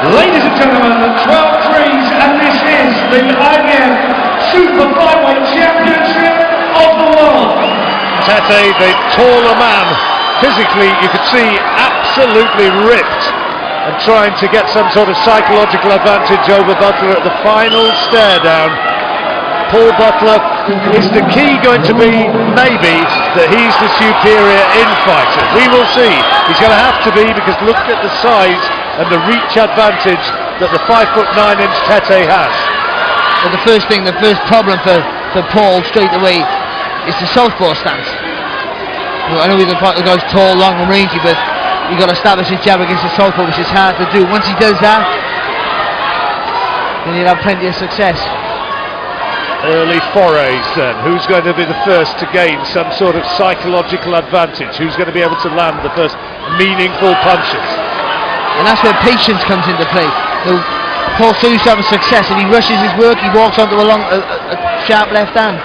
Ladies and gentlemen, 12 threes, and this is the IBF Super Flyweight Championship of the world. Tete, the taller man, physically you could see absolutely ripped and trying to get some sort of psychological advantage over Butler at the final stare down. Paul Butler, is the key going to be maybe that he's the superior in-fighter? We will see. He's going to have to be, because look at the size and the reach advantage that the 5'9" Tete has. Well, the first problem for Paul straight away is the southpaw stance. I know we've got the guys tall, long and rangy, but you've got to establish his jab against the southpaw, which is hard to do. Once he does that, then he'll have plenty of success. Early forays then. Who's going to be the first to gain some sort of psychological advantage? Who's going to be able to land the first meaningful punches? And that's where patience comes into play. Paul still used to have success. If he rushes his work, he walks onto a sharp left hand.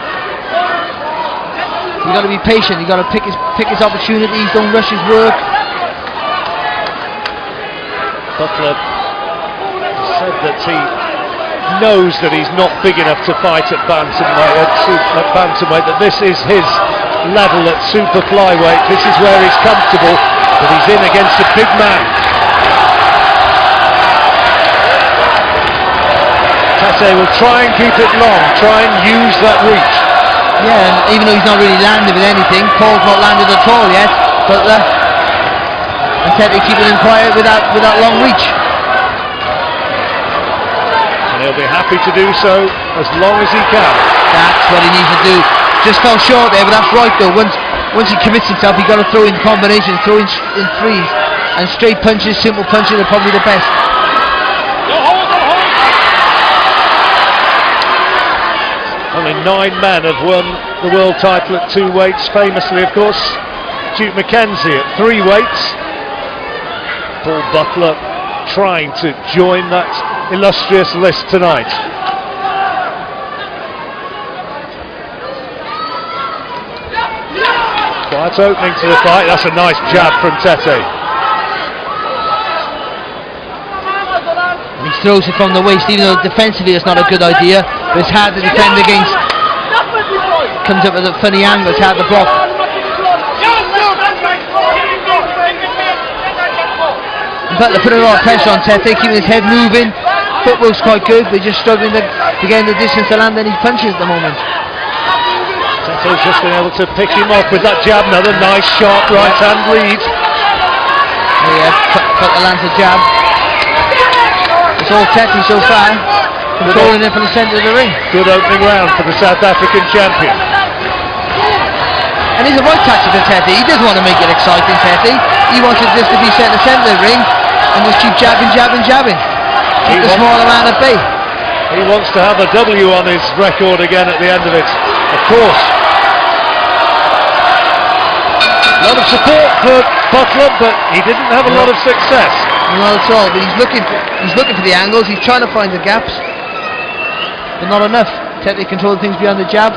You've got to be patient. You've got to pick his opportunities. Don't rush his work. Butler said that he knows that he's not big enough to fight at bantamweight, that this is his level at super flyweight. This is where he's comfortable, but he's in against a big man. Tete will try and keep it long, try and use that reach. Yeah, and even though he's not really landed with anything, Paul's not landed at all yet, Butler, and Tete keeping him quiet with that long reach. And he'll be happy to do so as long as he can. That's what he needs to do. Just fell short there, but that's right though. Once he commits himself, he's got to throw in combinations, throw in threes, and straight punches, simple punches are probably the best. Only 9 men have won the world title at 2 weights, famously of course Duke McKenzie at 3 weights. Paul Butler trying to join that illustrious list tonight. Quiet opening to the fight. That's a nice jab from Tete. And he throws it from the waist, even though defensively it's not a good idea, but it's hard to defend against. Comes up with a funny angle, it's hard to block. Butler putting a lot of pressure on Tete, keeping his head moving. Footwork's quite good, but just struggling to get in the distance to land any punches at the moment. Tete's just been able to pick him off with that jab. Another nice sharp right hand lead. Yeah, Butler lands a jab. It's all Tete so far, controlling it from the centre of the ring. Good opening round for the South African champion. And he's a right tactic to Tete. He doesn't want to make it exciting, Tete. He wants it just to be set in the centre of the ring and just keep jabbing. Keep the smaller man at bay. He wants to have a W on his record again at the end of it, of course. A lot of support for Butler, but he didn't have a lot of success. Not at all, but he's looking for the angles, he's trying to find the gaps, but not enough. Tete controls things beyond the jab.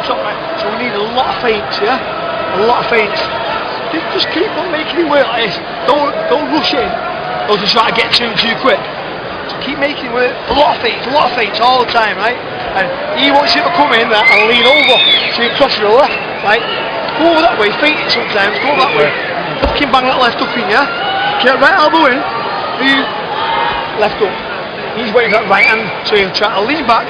So we need a lot of feints, yeah? A lot of feints. Just keep on making it work like this. Don't rush in, or just try to get too quick. So keep making it work. A lot of feints all the time, right? And he wants you to come in there and lean over, so you cross your left, right? Go over that way, feint it sometimes, go that way. Fucking bang that left up in, yeah? Get right elbow in, left up. He's waiting for that right hand, so he'll try to lean back.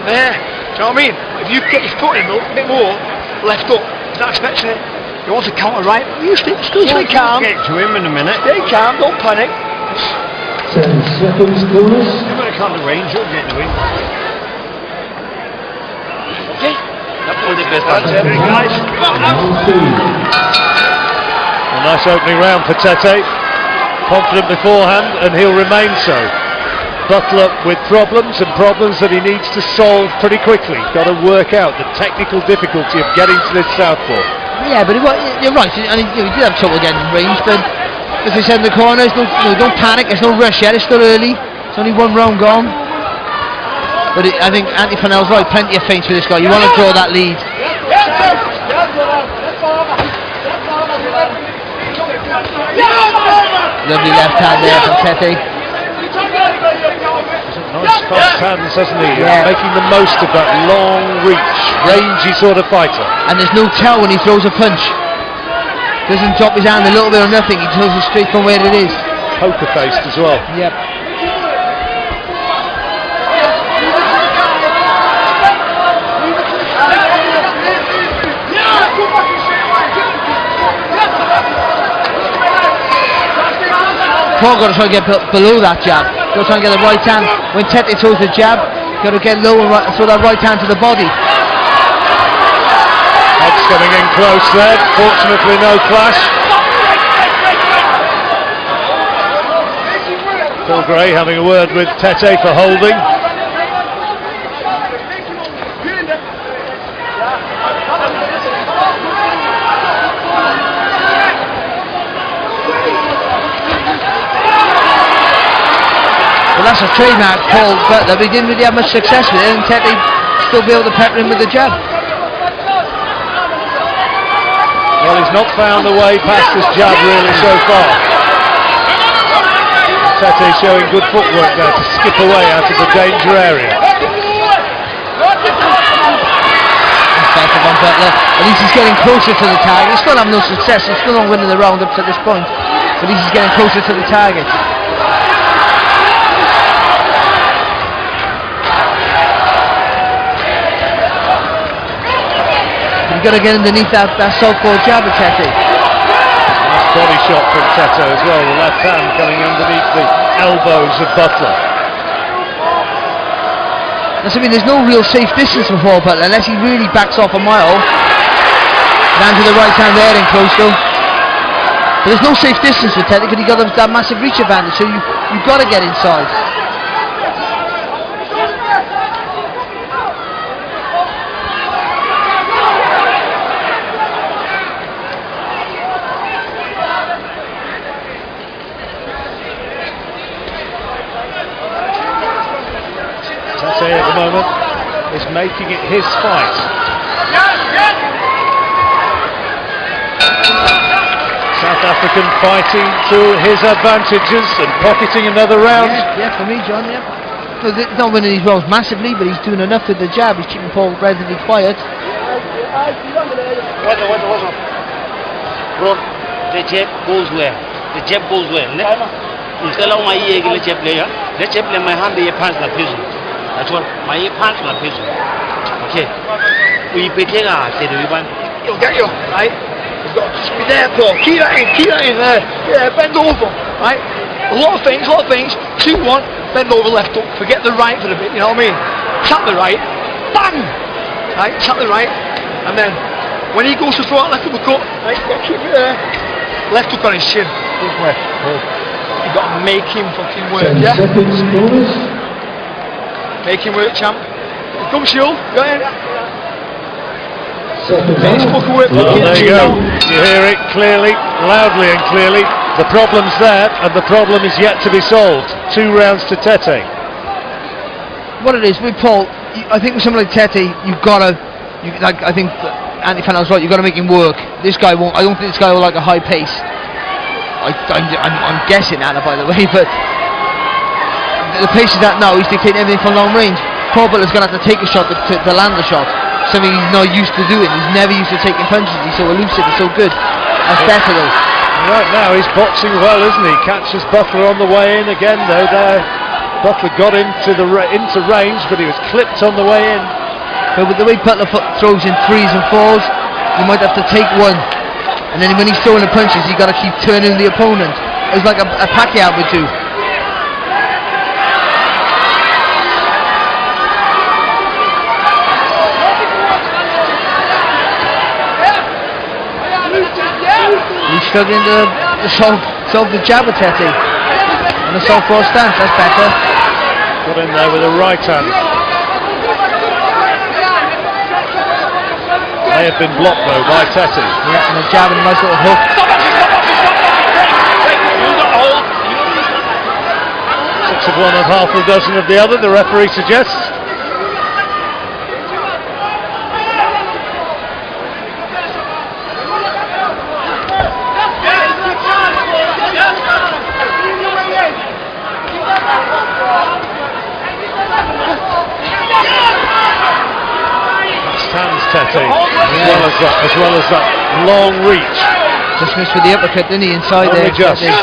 There, do you know what I mean? If you get your foot in a little bit more, left up, he's not expecting it. You want to counter right, you still stay calm. Get to him in a minute. Stay calm, don't panic. 10 seconds, bonus. You've got to count the range, you'll get to him. Okay? That's all the best. That's it, guys. A nice opening round for Tete. Confident beforehand, and he'll remain so. Butler with problems that he needs to solve pretty quickly. Got to work out the technical difficulty of getting to this southpaw. Yeah, but you're right. I mean, he did have trouble getting in range, but as I said in the corner, don't panic. There's no rush yet. It's still early. It's only 1 round gone. But I think Anthony Fennell's right. Plenty of feints for this guy. You want to draw that lead. Lovely left hand there from Tete. fast hands, hasn't he? Yeah. Making the most of that long reach, rangy sort of fighter. And there's no tell when he throws a punch. Doesn't drop his hand a little bit or nothing. He throws it straight from where it is. Poker faced as well. Yep. Paul got to try and get below that jab. Got to try and get the right hand. When Tete throws the jab, got to get low and throw that right hand to the body. Head's coming in close there. Fortunately, no clash. Paul Gray having a word with Tete for holding. Well, that's a trademark, Paul Butler. He didn't really have much success with it, and Tete still be able to pepper him with the jab. Well, he's not found the way past this jab really so far. Tete showing good footwork there to skip away out of the danger area. Effective on Butler. At least he's getting closer to the target. He's still having no success. He's still not winning the round up to this point. But at least he's getting closer to the target. You've got to get underneath that southpaw jab of Tete. Nice body shot from Tete as well, the left hand coming underneath the elbows of Butler. That's, I mean, there's no real safe distance for Paul Butler unless he really backs off a mile. Down to the right hand there in close though. But there's no safe distance with Tete because he got that massive reach advantage, so you've got to get inside. Tete at the moment is making it his fight. South African fighting to his advantages and pocketing another round. Yeah, for me, John, yeah. So he's not winning these rounds massively, but he's doing enough with the jab. He's keeping Paul relatively quiet. Bro, the jab goes where? The jab goes where? Instead of my ear, the jab player, the jab play my hand, the pants la prison. That's what my pants la prison. Okay. We pay say the one. He'll get you, right? You've got to just be there, Paul. Keep that in there. Yeah, bend over, right? A lot of things. 2-1, bend over left hook. Forget the right for a bit, you know what I mean? Tap the right, bang! Right, tap the right, and then when he goes to throw out left uppercut, right, you've got to keep it there. Left hook on his chin. You've got to make him fucking work, yeah? Make him work, champ. Come, Shield. Go ahead. Make his fucking work. Well, there you go. You hear it clearly, loudly and clearly. The problem's there, and the problem is yet to be solved. 2 rounds to Tete. What it is with Paul, I think with someone like Tete, you've got to. I think Andy Fanel's right. You've got to make him work. This guy won't. I don't think this guy will like a high pace. I'm guessing that, by the way, but the pace is that now. He's dictating everything from long range. Paul Butler's going to have to take a shot to land the shot. Something he's not used to doing. He's never used to taking punches. He's so elusive. He's so good. That's better though. Right now he's boxing well, isn't he? Catches Butler on the way in again though. There, Butler got into range, but he was clipped on the way in. But with the way Butler throws in 3s and 4s, you might have to take one. And then when he's throwing the punches, you got to keep turning the opponent. It's like a Pacquiao would do. He's struggling to solve the jab of Tete. And the southpaw stance, that's better. Got in there with a right hand. May have been blocked though by Tete. Yeah, and a jab and a nice little hook. 6 of one and half a dozen of the other, the referee suggests. Tete, as well as that long reach. Just missed with the uppercut, didn't he, inside Only there? just. Tete.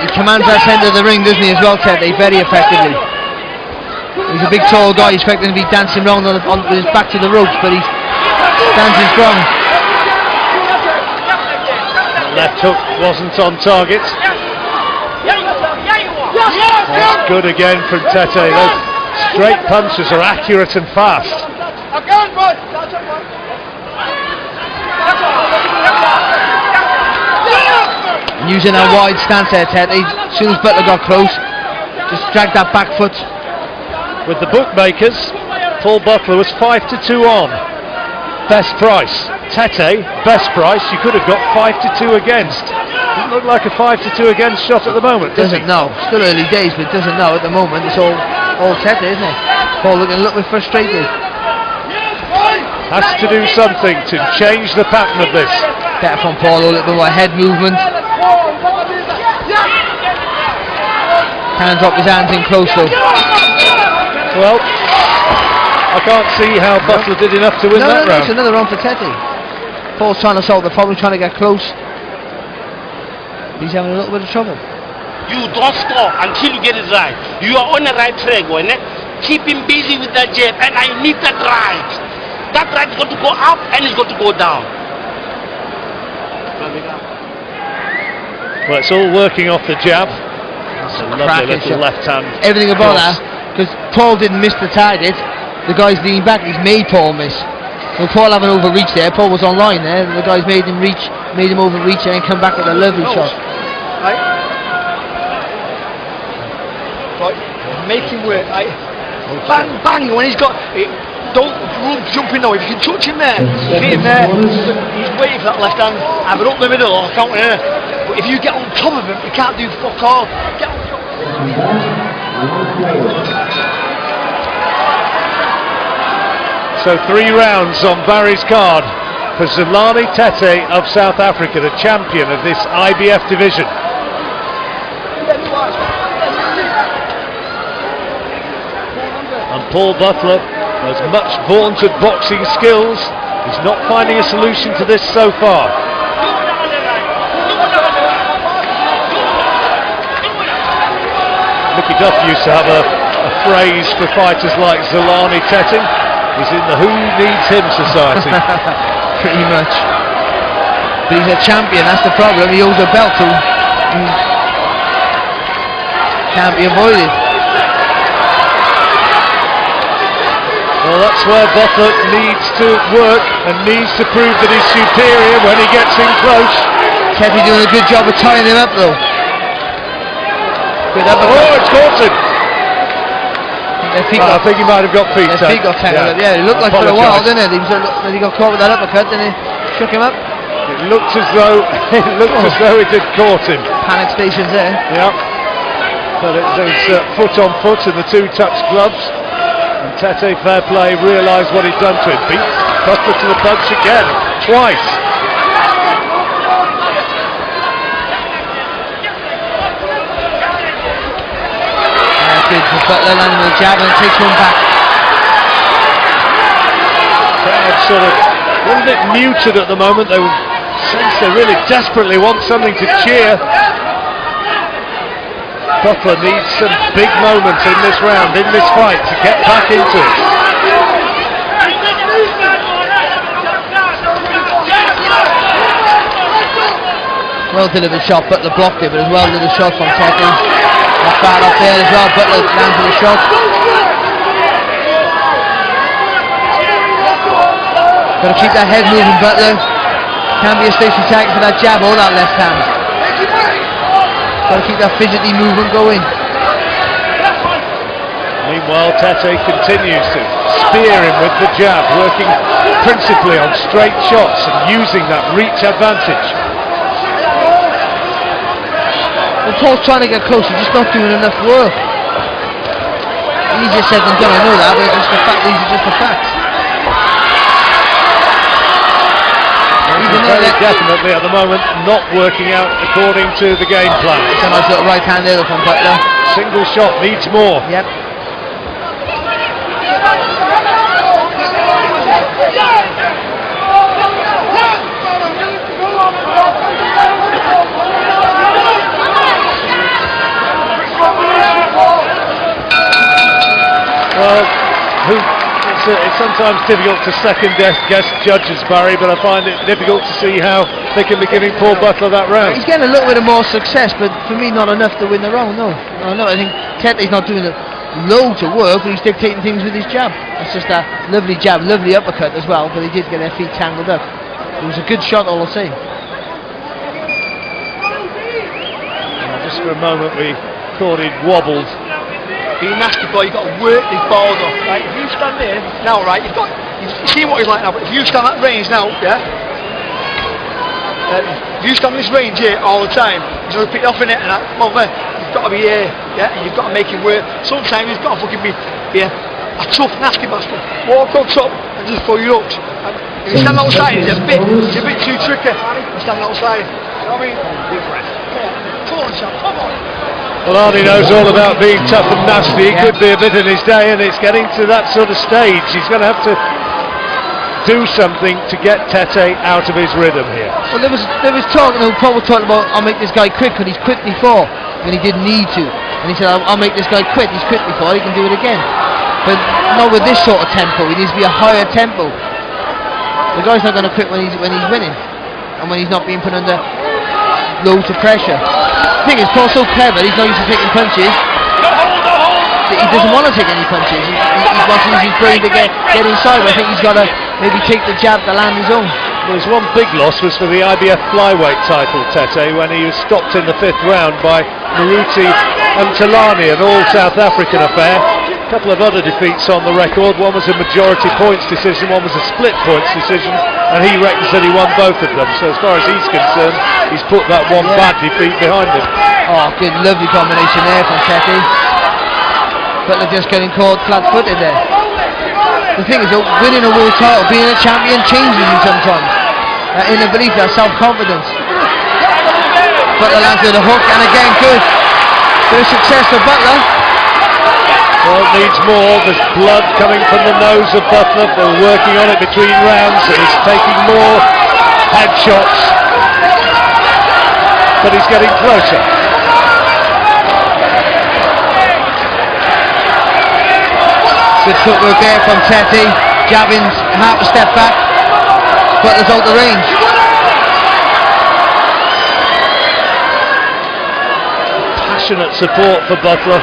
He commands that end of the ring, doesn't he, as well, Tete, very effectively. He's a big tall guy, expecting to be dancing around with his back to the ropes, but he's standing strong. That left hook wasn't on target. That's good again from Tete. Those straight punches are accurate and fast. Using a wide stance there, Tete. As soon as Butler got close, just dragged that back foot. With the bookmakers, Paul Butler was 5-2 on. Best price. Tete, best price. You could have got 5-2 against. Doesn't look like a 5-2 against shot at the moment, does Doesn't it? know. Still early days, but doesn't know at the moment. It's all Tete, isn't it? Paul looking a little bit frustrated. Has to do something to change the pattern of this. Better from Paul, a little bit more head movement. Can't drop his hands in close though. Well, I can't see how Butler did enough to win that round. It's another round for Tete. Paul's trying to solve the problem, trying to get close. He's having a little bit of trouble. You don't stop until you get it right. You are on the right track, boy. Keep him busy with that jab, and I need that right. That right's got to go up and it's got to go down. Well, it's all working off the jab. That's a lovely little left hand. Everything about cross. that, because Paul didn't miss the target. The guy's leaning back, he's made Paul miss. So Paul having overreach there, Paul was online there, and the guys made him overreach and come back with a lovely shot. Right. Make him work, right? Bang, bang, when he's got... Don't jump in now, if you can touch him there, hit him there, he's waiting for that left hand, have it up the middle or counter here. But if you get on top of him, you can't do fuck all. Get on top of him. So 3 rounds on Barry's card for Zolani Tete of South Africa, the champion of this IBF division. And Paul Butler, those much vaunted boxing skills, he's not finding a solution to this so far. Mickey Duff used to have a phrase for fighters like Zolani Tete. He's in the who needs him society. Pretty much. But he's a champion, that's the problem. He holds a belt, so can't be avoided. Well, that's where Butler needs to work and needs to prove that he's superior when he gets in close. Tete doing a good job of tying him up though. Good uppercut. Oh, it's caught him. I think he might have got feet. His feet got tangled up. Yeah, it looked like for a while, didn't it? He got caught with that uppercut, then he shook him up. It looked as though it had caught him. Panic stations there. Yep. But it was foot on foot and the two touched gloves. And Tete, fair play, realised what he'd done to him. Beat Butler to the punch again, twice. Good for Butler, landing with a jab and takes one back. Crowd sort of a little bit muted at the moment. They sense they really desperately want something to cheer. Butler needs some big moments in this round, in this fight, to get back into it. Well delivered shot, Butler blocked it, but as well delivered shot from Tete. Not bad up there as well, Butler lands with a shot. Got to keep that head moving, Butler. Can't be a station target for that jab or that left hand. Got to keep that fidgety movement going. Meanwhile, Tete continues to spear him with the jab, working principally on straight shots and using that reach advantage. Well, Paul's trying to get close, he's just not doing enough work. Easier said than done, I know that, but it's just the fact, these are just the facts. He's very definitely at the moment not working out according to the game plan. It's a nice little right hand there from Butler. Single shot needs more. Yep. Well, it's sometimes difficult to second-guess judges, Barry, but I find it difficult to see how they can be giving Paul Butler that round. He's getting a little bit of more success, but for me, not enough to win the round. No, I think Tete's not doing loads of work, but he's dictating things with his jab. That's just a lovely jab, lovely uppercut as well. But he did get their feet tangled up. It was a good shot, all I'll say. Just for a moment, we thought he'd wobbled. Be nasty, boy. You've got to work these balls off. Right? If you stand there now, right, you've seen what he's like now. But if you stand at range now, yeah. If you stand this range here all the time, he's going to pick it off in it, and that. Well, then you've got to be here, yeah. And you've got to make him work. Sometimes he's got to fucking be, a tough, nasty bastard. Walk on top and just throw your hooks. And if you stand outside, it's a bit too tricky. You stand outside. You know what I mean? Big breath. Come on, Sam. Come on. Well, Arnie knows all about being tough and nasty. He could be a bit in his day, and it's getting to that sort of stage. He's going to have to do something to get Tete out of his rhythm here. Well, there was talk, Paul was talking about, I'll make this guy quit, because he's quit before when he didn't need to. And he said, I'll make this guy quit. He's quit before, he can do it again. But not with this sort of tempo. It needs to be a higher tempo. The guy's not going to quit when he's winning, and when he's not being put under loads of pressure. The thing is, Paul's so clever, he's not used to taking punches. He doesn't want to take any punches. He wants to use his brain to get inside. I think he's got to maybe take the jab to land his own. Well, his one big loss was for the IBF flyweight title, Tete, when he was stopped in the 5th round by Merseyside and Tulani, an all South African affair. A couple of other defeats on the record. One was a majority points decision, one was a split points decision, and he reckons that he won both of them. So as far as he's concerned, he's put that one bad defeat behind him. Oh, good, lovely combination there from Tete. Butler just getting caught flat-footed there. The thing is, winning a world title, being a champion, changes you sometimes. That inner belief, that self-confidence. Butler lands with a hook, and again, good. Bit of success for Butler. Well, it needs more. There's blood coming from the nose of Butler. They're working on it between rounds, and he's taking more headshots. But he's getting closer. Good footwork there from Tete. Jabbing half a step back. Butler's out the range. Passionate support for Butler.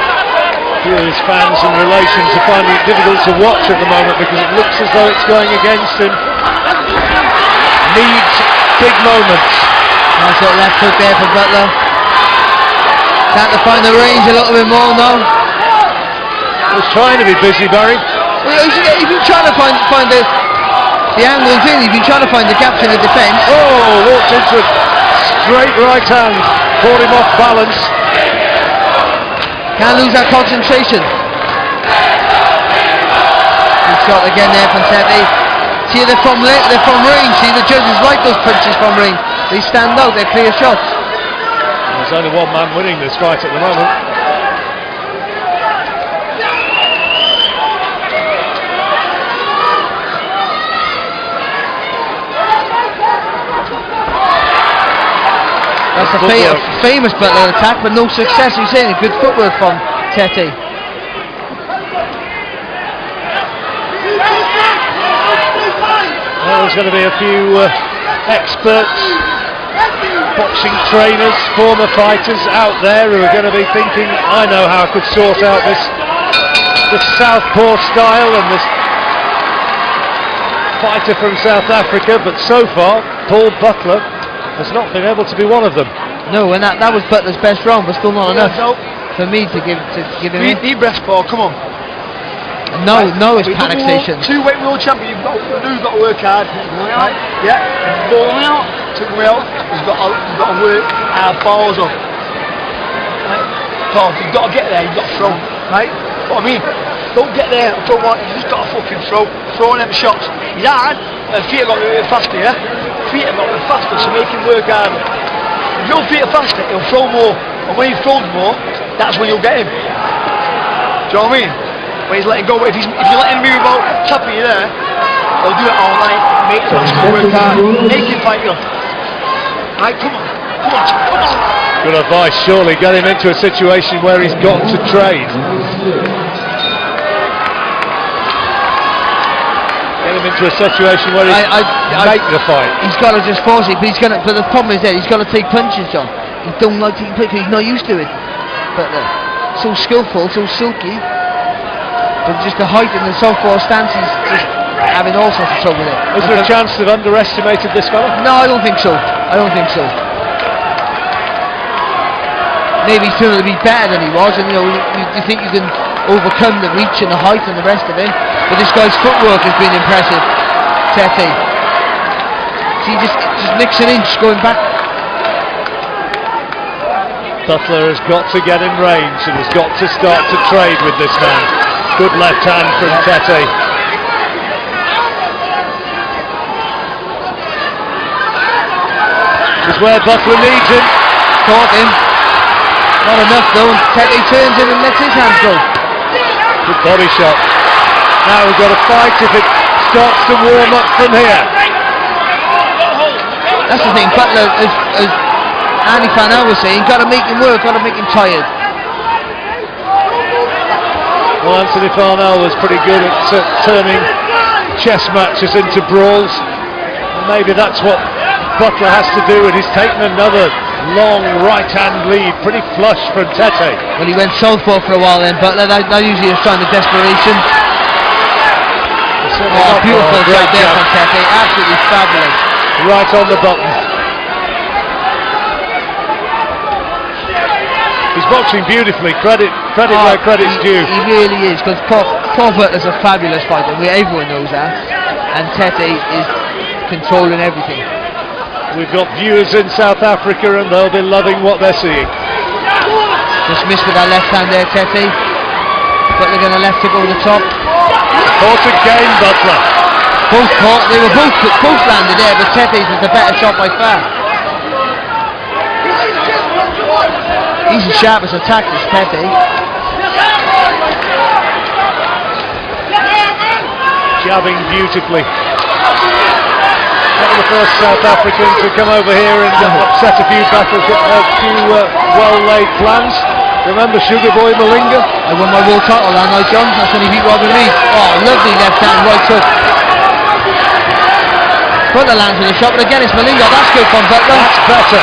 Few of his fans and relations are finding it difficult to watch at the moment because it looks as though it's going against him. Needs big moments. Nice little left hook there for Butler. Trying to find the range a little bit more now. He's trying to be busy, Barry. Well, he's been trying to find the angles in. He's been trying to find the gaps in the defence. Oh, walked into a straight right hand. Caught him off balance. Can't lose that concentration. Good shot again there from Tete. See, they're from range. See, the judges like those punches from range. They stand out, they're clear shots. There's only one man winning this fight at the moment. That's a famous Butler attack, but no success. You're saying good footwork from Tete. Well, there's going to be a few experts, boxing trainers, former fighters out there who are going to be thinking, I know how I could sort out this southpaw style and this fighter from South Africa, but so far, Paul Butler has not been able to be one of them. No, and that was Butler's best round, but still not enough for me to give him. Deep breath, Paul. Come on. No, it's panic station. Two-weight world champion. You've got to work hard. Right? Yeah. Ball out. Took me out. You've got to work our balls up. Right? Paul, you've got to get there. You've got to throw. Right? What I mean? Don't get there and throw one. You just got to fucking throw. Throw them shots. He's hard. Feet got to be a bit faster. Yeah. feet have got to be faster, so make him work harder. If your feet are faster, he'll throw more, and when he throws more, that's when you'll get him. Do you know what I mean? When he's letting go, if you let him move about top of you there, he'll do it all night. Make the last man work hard. Make him fight you. Right, come on. Come on, come on. Good advice, surely. Get him into a situation where he's got to trade. Get him into a situation where he's make the fight. He's got to just force it, but but the problem is that he's got to take punches, John. He don't like taking punches, he's not used to it. But so skillful, so silky. But just the height and the southpaw stance, he's just having all sorts of trouble with it. Is there a chance they've underestimated this fella? No, I don't think so. I don't think so. Maybe he's turned out to be better than he was, and you think you can overcome the reach and the height and the rest of it. But this guy's footwork has been impressive. Tete. See, just nicks an inch going back. Butler has got to get in range and has got to start to trade with this man. Good left hand from Tete. This is where Butler needs him. Caught him. Not enough though. Tete turns in and lets his hands go. Good body shot. Now we've got to fight if it starts to warm up from here. That's the thing. Butler, as Andy Fanel was saying, got to make him work, got to make him tired. Well, Anthony Farnell was pretty good at turning chess matches into brawls. And maybe that's what Butler has to do, and he's taken another long right-hand lead, pretty flush from Tete. Well, he went southpaw for a while then, Butler. That usually a sign of desperation. Oh, beautiful right there from Tete, absolutely fabulous. Right on the button. He's boxing beautifully. Credit where credit's due. He really is, because Paul Butler's a fabulous fighter. Everyone knows that. And Tete is controlling everything. We've got viewers in South Africa, and they'll be loving what they're seeing. Just missed with that left hand there, Tete. Butler going to left to go to the top. Caught again, Butler. Both caught. They were both landed there, but Tete's was the better shot by far. He's as sharp as attack, this Tete. Jabbing beautifully. One of the first South Africans to come over here and upset a few well-laid plans. Remember Sugar Boy Malinga? I won my world title that night, John. That's when he beat Robin Reed. Oh, lovely left hand, right hook. Butler lands with a shot, but again it's Malinga. That's good from Butler. That's better.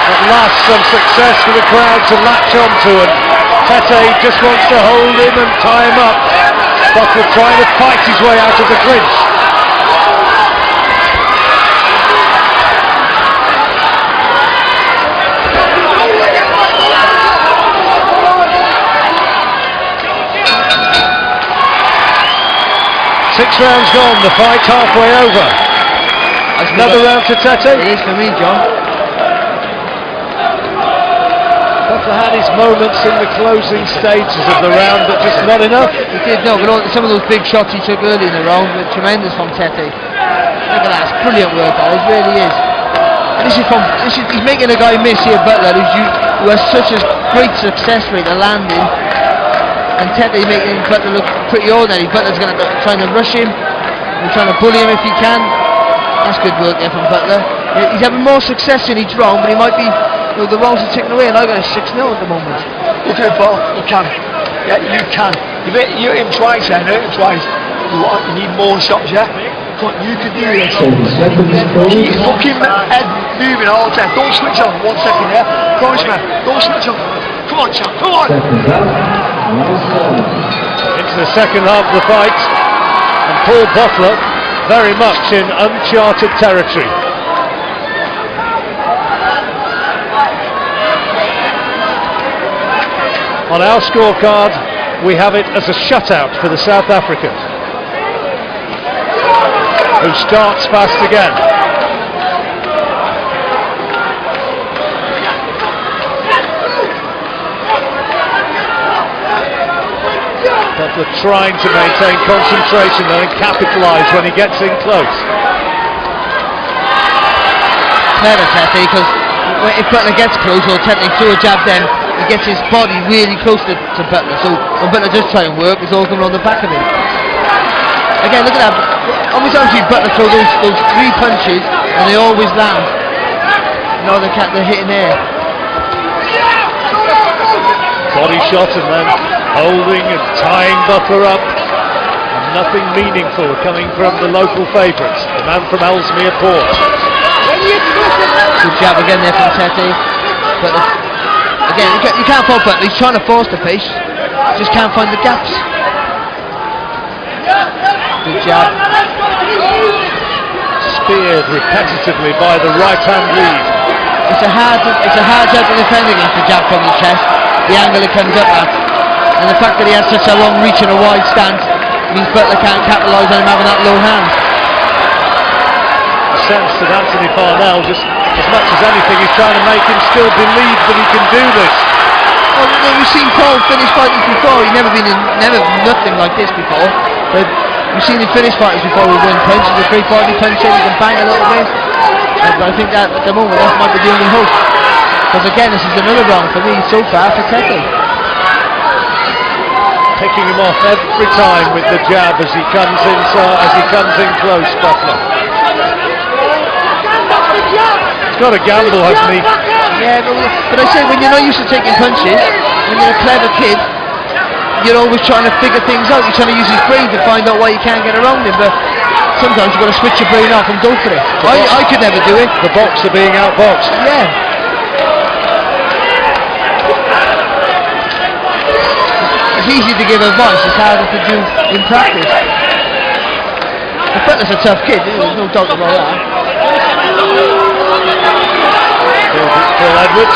At last some success for the crowd to latch onto, and Tete just wants to hold him and tie him up. Butler trying to fight his way out of the clinch. Six rounds gone, the fight's halfway over. Another round to Tete. It is for me, John. Butler had his moments in the closing stages of the round, but just not enough. He did, no, but some of those big shots he took early in the round were tremendous from Tete. Look at that, it's brilliant work, that it really is. And he's making a guy miss here, Butler, who has such a great success rate of landing. And Tete making Butler look pretty ordinary. Butler's going to try to rush him and trying to bully him if he can. That's good work there from Butler. He's having more success in each round, but he might be, the rounds are ticking away, and I got a 6-0 at the moment. Okay, Paul, you can. Yeah, you can. You hit him twice, hurt him twice. You need more shots, yeah? Come on, you can do this. Keep fucking head moving all the time. Don't switch on. 1 second, yeah? Promise me. Don't switch on. Come on, champ. Come on. Into the second half of the fight, and Paul Butler very much in uncharted territory. On our scorecard, we have it as a shutout for the South African, who starts fast again. Butler trying to maintain concentration and capitalise when he gets in close. clever, Tete, because if Butler gets close or Tete through a jab, then he gets his body really close to Butler. So when Butler does try and work, it's all coming on the back of him. Again, look at that. Almost obviously Butler throw those 3 punches and they always land. No, they're hitting there. Body shot and then holding and tying Butler up. And nothing meaningful coming from the local favourites, the man from Ellesmere Port. Good jab again there from Tete. But again, you can't fault Butler. He's trying to force the pace. Just can't find the gaps. Good jab. Speared repetitively by the right-hand lead. It's a hard jab to defend against the jab from the chest. The angle it comes up at, and the fact that he has such a long reach and a wide stance means Butler can't capitalise on him having that low hand. The sense that Anthony Parnell, just as much as anything, is trying to make him still believe that he can do this. Well, we've seen Paul finish fighters before. He's never nothing like this before. But we've seen him finish fighters before with one punch. He's a great body puncher. He can bang a little bit. But I think that at the moment that might be the only hope. Because again, this is another round for me so far for Tete. Picking him off every time with the jab as he comes in close, Butler. He's got a gamble, hasn't he? Yeah, but I say when you're not used to taking punches, when you're a clever kid, you're always trying to figure things out. You're trying to use his brain to find out why you can't get around him. But sometimes you've got to switch your brain off and go for it. I could never do it. The boxer being outboxed. Yeah. It's easy to give advice, it's harder to do in practice. The Butler's a tough kid, there's no doubt about that. Paul Edwards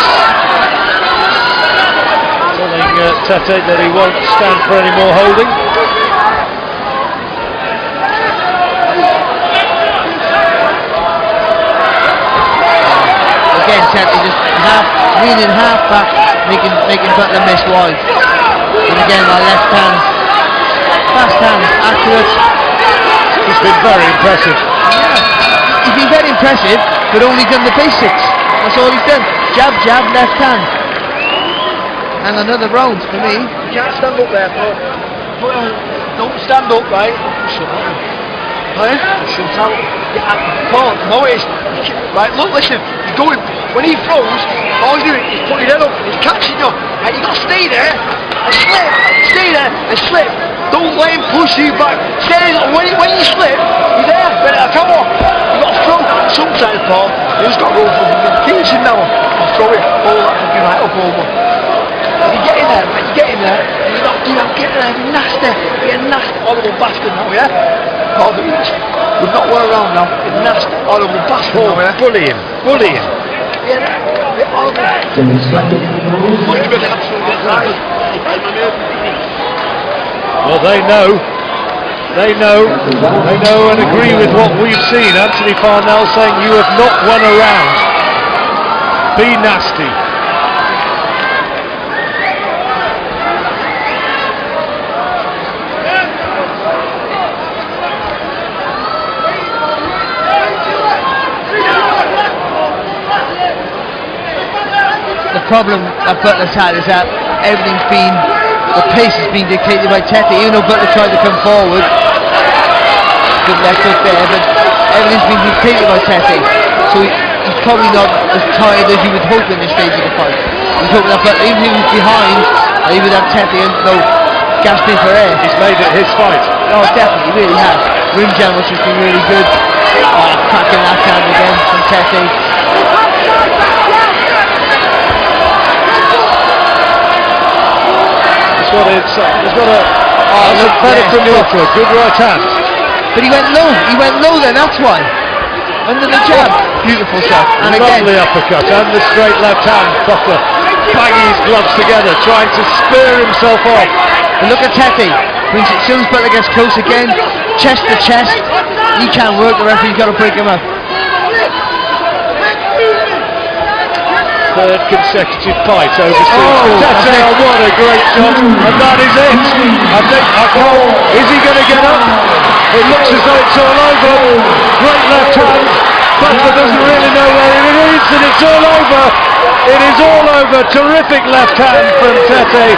telling Tete that he won't stand for any more holding. Again, Tete just leaning half back, making Butler miss wide. And again, my left hand, fast hand, accurate. He's been very impressive. Yeah, he's been very impressive, but only done the basics. That's all he's done. Jab, jab, left hand. And another round for me. You can't stand up there, Paul. Don't stand up, right? Shut up. Huh? Shut up. Yeah, Paul, no it is. Right, look, listen. You're going, when he throws, all he's doing is putting his head up, he's catching you. Right, you got to stay there and slip. Stay there and slip. Don't let him push you back. Stay there. When you slip, you're there. Come on. You got to throw. Sometimes, Paul, you just got to go for the occasion now. You throw it, hold that fucking right up over. You get in there, right? You get in there. You don't get in there. You're nasty. You're a nasty, horrible bastard now, yeah? Paul, we've not won around now. You're nasty, horrible bastard now, yeah? Bullying. Yeah, you're horrible. Well, they know and agree with what we've seen. Anthony Parnell saying you have not won a round. Be nasty. The problem that Butler's had is that the pace has been dictated by Tete. Even though Butler tried to come forward, good left hook there, but everything's been dictated by Tete. So he's probably not as tired as you would hope in this stage of the fight. He's hoping that Butler, even if he was behind, he would have Tete and gasping for air. He's made it his fight. No, definitely, he really has. Rim jam, which has been really good. Cracking that hand again from Tete. He's got a synthetic from Butler, good right hand. But he went low then, that's why. Under the jab, beautiful shot. And again, lovely uppercut and the straight left hand. Butler banging his gloves together, trying to spear himself off. and look at Tete. As soon as Butler gets close again, chest to chest, he can't work, the referee's got to break him up. Third consecutive fight overseas. Tete, what a great shot, and that is it. Is he going to get up? It looks as though it's all over. Great left hand, Butler doesn't really know where it is, and it's all over. It is all over. Terrific left hand from Tete.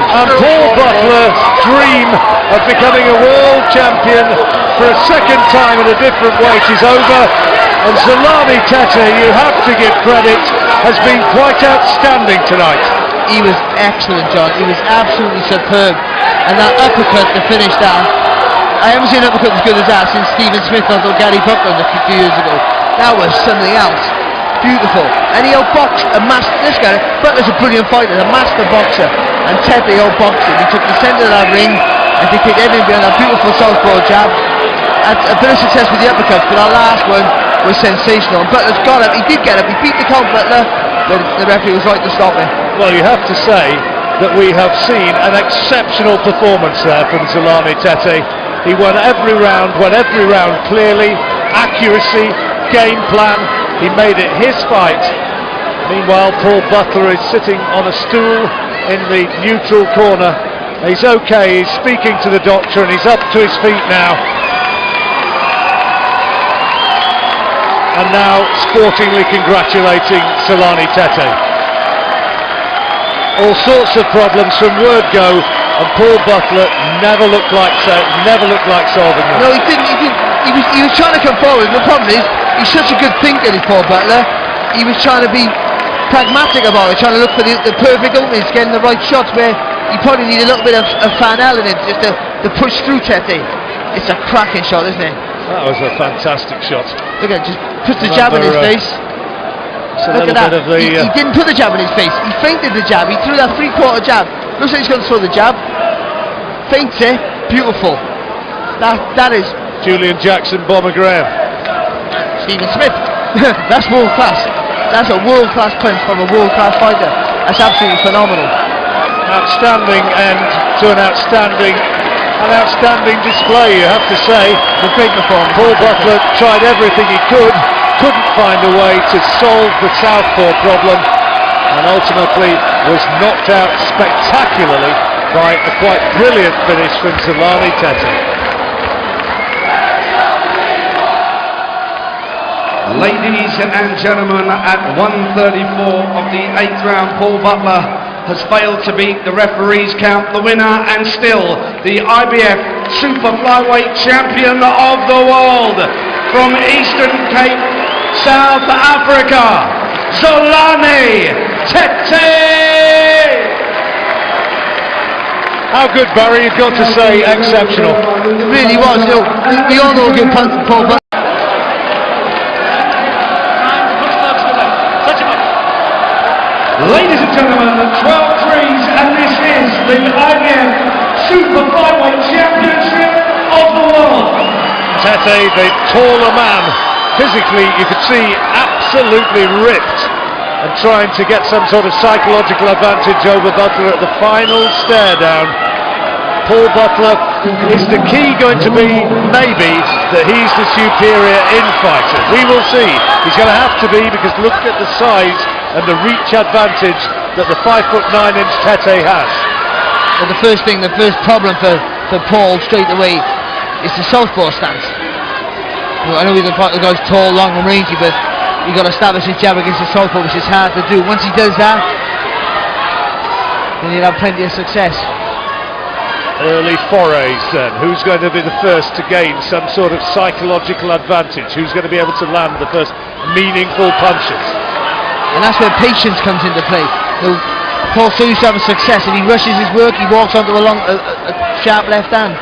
And Paul Butler's dream of becoming a world champion for a second time in a different weight is over. And Zolani Tete, you have to give credit, has been quite outstanding tonight. He was excellent, John. He was absolutely superb. And that uppercut to finish that, I haven't seen an uppercut as good as that since Stephen Smith onto Gary Butler a few years ago. That was something else. Beautiful. And he outboxed a master. This guy, Butler's a brilliant fighter, a master boxer. And Tete outboxed him. He took the centre of that ring and dictated everything behind that beautiful southpaw jab. Had a bit of success with the uppercuts, but our last one was sensational. And Butler's got up. He did get up. He beat the count, Butler, but the referee was right to stop him. Well, you have to say that we have seen an exceptional performance there from Zolani Tete. He won every round clearly, accuracy, game plan. He made it his fight. Meanwhile, Paul Butler is sitting on a stool in the neutral corner. He's okay, he's speaking to the doctor, and he's up to his feet now. And now sportingly congratulating Zolani Tete. All sorts of problems from word go, and Paul Butler never looked like solving them. No, he didn't. He was trying to come forward. The problem is, he's such a good thinker, this Paul Butler. He was trying to be pragmatic about it, trying to look for the perfect openings, getting the right shots where he probably need a little bit of fan element just to push through Tete. It's a cracking shot, isn't it? That was a fantastic shot. Look at it, just puts the jab in his face. Look at that. He didn't put the jab in his face. He feinted the jab. He threw that three-quarter jab. Looks like he's going to throw the jab. Feints it. Beautiful. That is Julian Jackson, Bomber Graham. Stephen Smith. That's world class. That's a world class punch from a world class fighter. That's absolutely phenomenal. Outstanding end to an outstanding display, you have to say. A great performance. Paul Butler tried everything he couldn't find a way to solve the southpaw problem, and ultimately was knocked out spectacularly by a quite brilliant finish from Zolani Tete. Ladies and gentlemen, at 1:34 of the 8th round, Paul Butler has failed to beat the referee's count. The winner, and still the IBF Super Flyweight Champion of the world, from Eastern Cape, South Africa, Zolani Tete! How good, Barry? You've got to say exceptional. It really was. You know, we all know a good punch from Paul Butler. Ladies and gentlemen, 12 threes, and this is the IBF Super Flyweight Championship of the world. Tete, the taller man, physically you could see absolutely ripped, and trying to get some sort of psychological advantage over Butler at the final stare down. Paul Butler, is the key going to be maybe that he's the superior in-fighter? We will see. He's going to have to be, because look at the size and the reach advantage that the 5'9" Tete has. Well, the first problem for Paul straight away is the southpaw stance. Well, I know the guy's tall, long and rangy, but you've got to establish his jab against the southpaw, which is hard to do. Once he does that, then he'll have plenty of success. Early forays then. Who's going to be the first to gain some sort of psychological advantage? Who's going to be able to land the first meaningful punches? And that's where patience comes into play. You know, Paul's so used to having success. If he rushes his work, he walks onto a sharp left hand.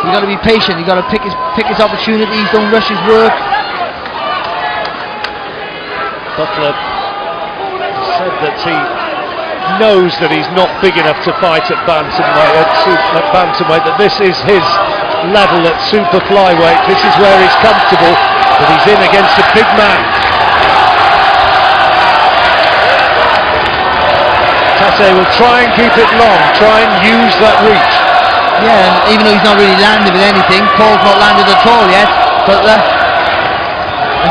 You've got to be patient. You've got to pick his opportunities. Don't rush his work. Butler said that he knows that he's not big enough to fight at bantamweight, that this is his level at super flyweight. This is where he's comfortable, but he's in against a big man. Tete will try and keep it long, try and use that reach. Yeah, and even though he's not really landed with anything, Paul's not landed at all yet, but and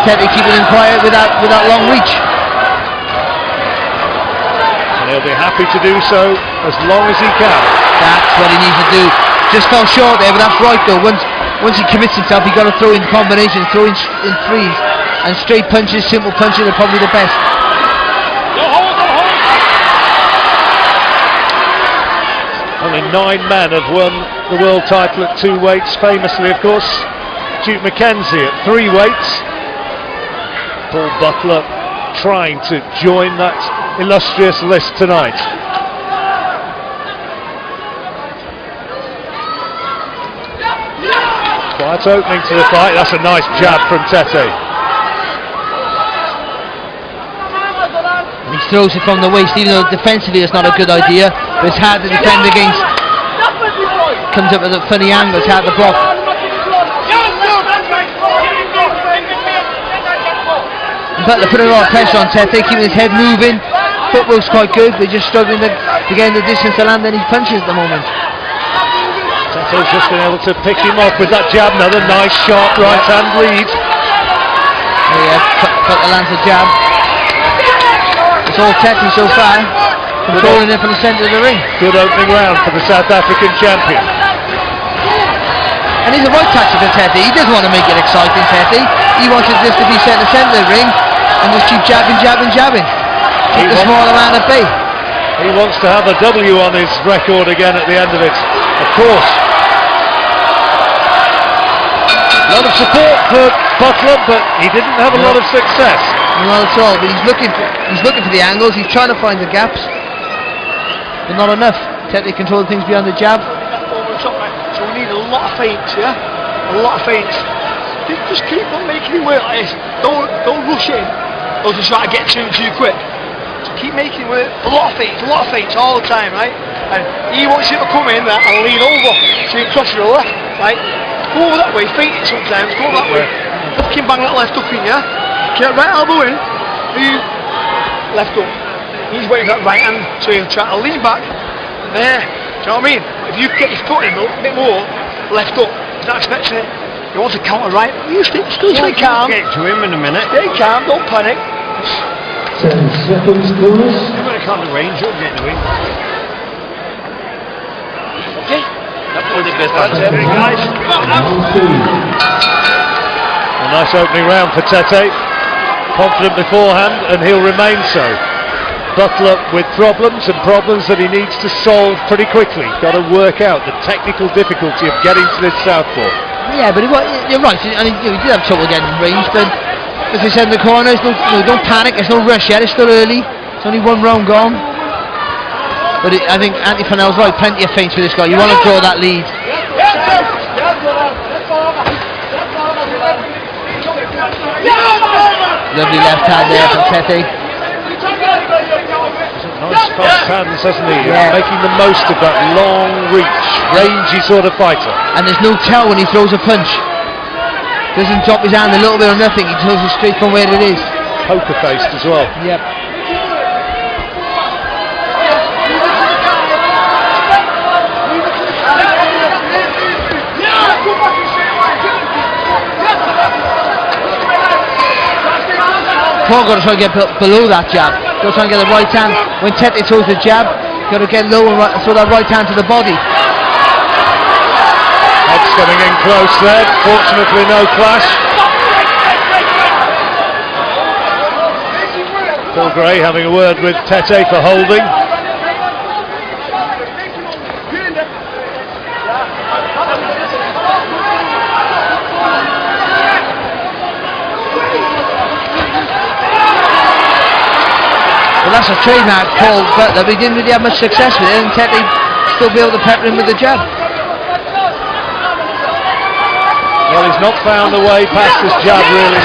Tete keeping him quiet with that long reach. And he'll be happy to do so as long as he can. That's what he needs to do. Just fell short there, but that's right though. Once once he commits himself, you've got to throw in combinations, throw in threes, and straight punches, simple punches are probably the best. Only 9 men have won the world title at 2 weights, famously of course Duke McKenzie at 3 weights. Paul Butler trying to join that illustrious list tonight. Quiet opening to the fight. That's a nice jab from Tete. And he throws it from the waist, even though defensively it's not a good idea, but it's hard to defend against. Comes up with a funny angle, it's hard to block. Butler putting a lot of pressure on Tete, keeping his head moving. Footwork's quite good, but just struggling to get in the distance to land any punches at the moment. Tete's just been able to pick him off with that jab. Another nice sharp right hand lead. Yeah, Butler lands a jab. It's all Tete so far, controlling it from the centre of the ring. Good opening round for the South African champion. And he's a right toucher for Tete. He doesn't want to make it exciting, Tete. He wants it just to be set in the centre of the ring and just keep jabbing. Keep the smaller man at bay. He wants to have a W on his record again at the end of it, of course. A lot of support for Butler, but he didn't have a lot of success. Not at all, but he's looking for the angles, he's trying to find the gaps, but not enough. Tete controlled things beyond the jab. So we need a lot of feints, yeah? A lot of feints. Just keep on making him work like this. Don't rush in, or just try to get too quick. So keep making him work. A lot of feints all the time, right? And he wants you to come in there and lean over, so you cross your left, right? Go over that way, feint it sometimes, go that way. Fucking bang that left up in, yeah? Get right elbow in, left up. He's waiting for that right hand, so he'll try to lean back. There, do you know what I mean? If you get your foot in a bit more, left up, he's not expecting it. He wants to counter right. You still stay calm. Get to him in a minute. Stay calm, don't panic. 10 seconds, bonus. You've got to count the range, you'll get to him. Okay? That's all the best. That's it, guys. A nice opening round for Tete. Confident beforehand, and he'll remain so. Butler with problems that he needs to solve pretty quickly. Got to work out the technical difficulty of getting to this southpaw. Yeah, but you're right, and he did have trouble getting in range, but as I said in the corner, don't panic, there's no rush yet, it's still early, it's only 1 round gone. But I think Anthony Fennell's right, plenty of feints for this guy, you want to draw that lead. Lovely left hand there from Tete. Nice fast hands, hasn't he? Yeah. Making the most of that long reach, rangy sort of fighter. And there's no tell when he throws a punch. Doesn't drop his hand a little bit or nothing, he throws it straight from where it is. Poker faced as well. Yep. Paul got to try and get below that jab. Got to try and get the right hand. When Tete throws the jab, got to get low and throw that right hand to the body. Head's coming in close there. Fortunately, no clash. Paul Gray having a word with Tete for holding. Well, that's a trademark, Paul Butler, but he didn't really have much success with it, and Tete still be able to pepper him with the jab. Well, he's not found a way past this jab really.